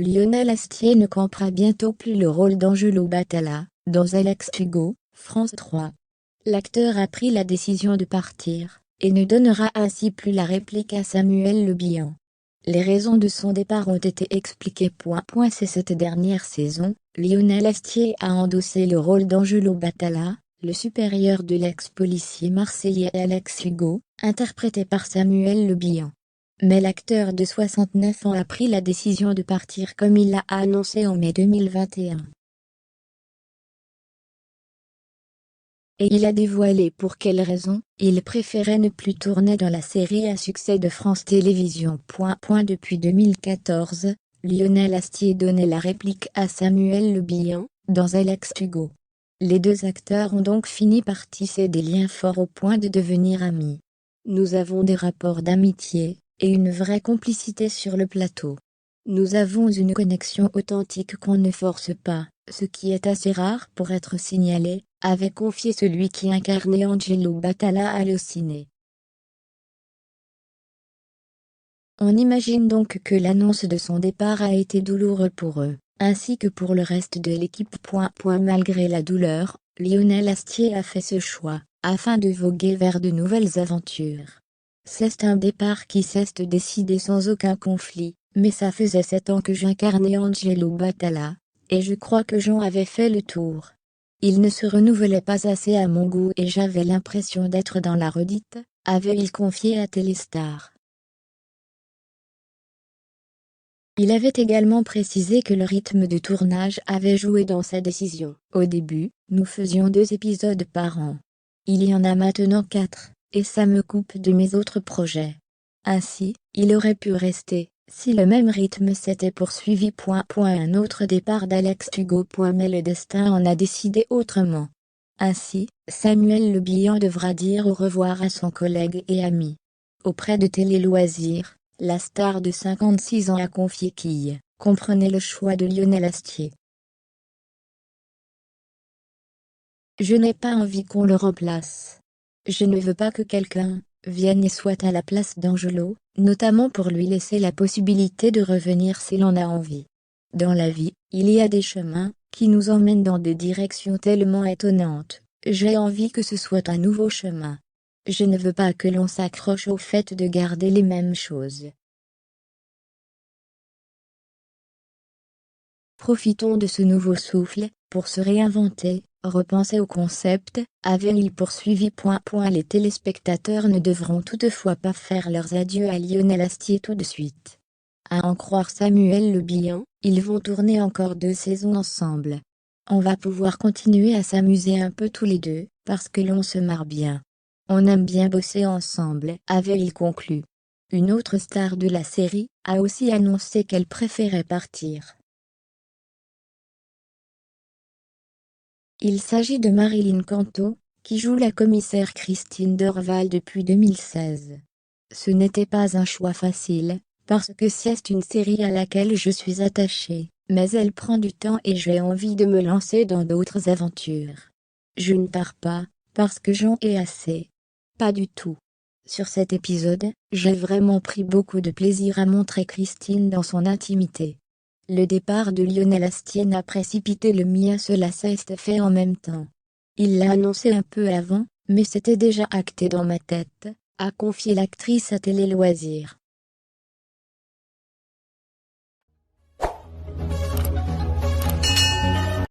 Lionel Astier ne campera bientôt plus le rôle d'Angelo Batalla, dans Alex Hugo, France 3. L'acteur a pris la décision de partir, et ne donnera ainsi plus la réplique à Samuel Le Bihan. Les raisons de son départ ont été expliquées. C'est cette dernière saison, Lionel Astier a endossé le rôle d'Angelo Batalla, le supérieur de l'ex-policier marseillais Alex Hugo, interprété par Samuel Le Bihan. Mais l'acteur de 69 ans a pris la décision de partir comme il l'a annoncé en mai 2021. Et il a dévoilé pour quelles raisons. Il préférait ne plus tourner dans la série à succès de France Télévisions. Depuis 2014, Lionel Astier donnait la réplique à Samuel Le Bihan, dans Alex Hugo. Les deux acteurs ont donc fini par tisser des liens forts au point de devenir amis. Nous avons des rapports d'amitié, et une vraie complicité sur le plateau. Nous avons une connexion authentique qu'on ne force pas, ce qui est assez rare pour être signalé, avait confié celui qui incarnait Angelo Batalla à Allociné. On imagine donc que l'annonce de son départ a été douloureuse pour eux, ainsi que pour le reste de l'équipe. Malgré la douleur, Lionel Astier a fait ce choix, afin de voguer vers de nouvelles aventures. C'est un départ qui s'est décidé sans aucun conflit, mais ça faisait 7 ans que j'incarnais Angelo Batalla, et je crois que j'en avais fait le tour. Il ne se renouvelait pas assez à mon goût et j'avais l'impression d'être dans la redite, avait-il confié à Téléstar. Il avait également précisé que le rythme de tournage avait joué dans sa décision. Au début, nous faisions 2 épisodes par an. Il y en a maintenant 4. Et ça me coupe de mes autres projets. Ainsi, il aurait pu rester, si le même rythme s'était poursuivi. Un autre départ d'Alex Hugo. Mais le destin en a décidé autrement. Ainsi, Samuel Le Bihan devra dire au revoir à son collègue et ami. Auprès de Télé Loisirs, la star de 56 ans a confié qu'il comprenait le choix de Lionel Astier. Je n'ai pas envie qu'on le remplace. Je ne veux pas que quelqu'un vienne et soit à la place d'Angelo, notamment pour lui laisser la possibilité de revenir s'il en a envie. Dans la vie, il y a des chemins qui nous emmènent dans des directions tellement étonnantes. J'ai envie que ce soit un nouveau chemin. Je ne veux pas que l'on s'accroche au fait de garder les mêmes choses. Profitons de ce nouveau souffle pour se réinventer, repenser au concept, avait-il poursuivi. Les téléspectateurs ne devront toutefois pas faire leurs adieux à Lionel Astier tout de suite. À en croire Samuel Le Bihan, ils vont tourner encore 2 saisons ensemble. On va pouvoir continuer à s'amuser un peu tous les deux, parce que l'on se marre bien. On aime bien bosser ensemble, avait-il conclu. Une autre star de la série a aussi annoncé qu'elle préférait partir. Il s'agit de Marilyn Canto, qui joue la commissaire Christine Dorval depuis 2016. Ce n'était pas un choix facile, parce que c'est une série à laquelle je suis attachée, mais elle prend du temps et j'ai envie de me lancer dans d'autres aventures. Je ne pars pas, parce que j'en ai assez. Pas du tout. Sur cet épisode, j'ai vraiment pris beaucoup de plaisir à montrer Christine dans son intimité. Le départ de Lionel Astier n'a précipité le mien, cela s'est fait en même temps. Il l'a annoncé un peu avant, mais c'était déjà acté dans ma tête, a confié l'actrice à Télé Loisirs.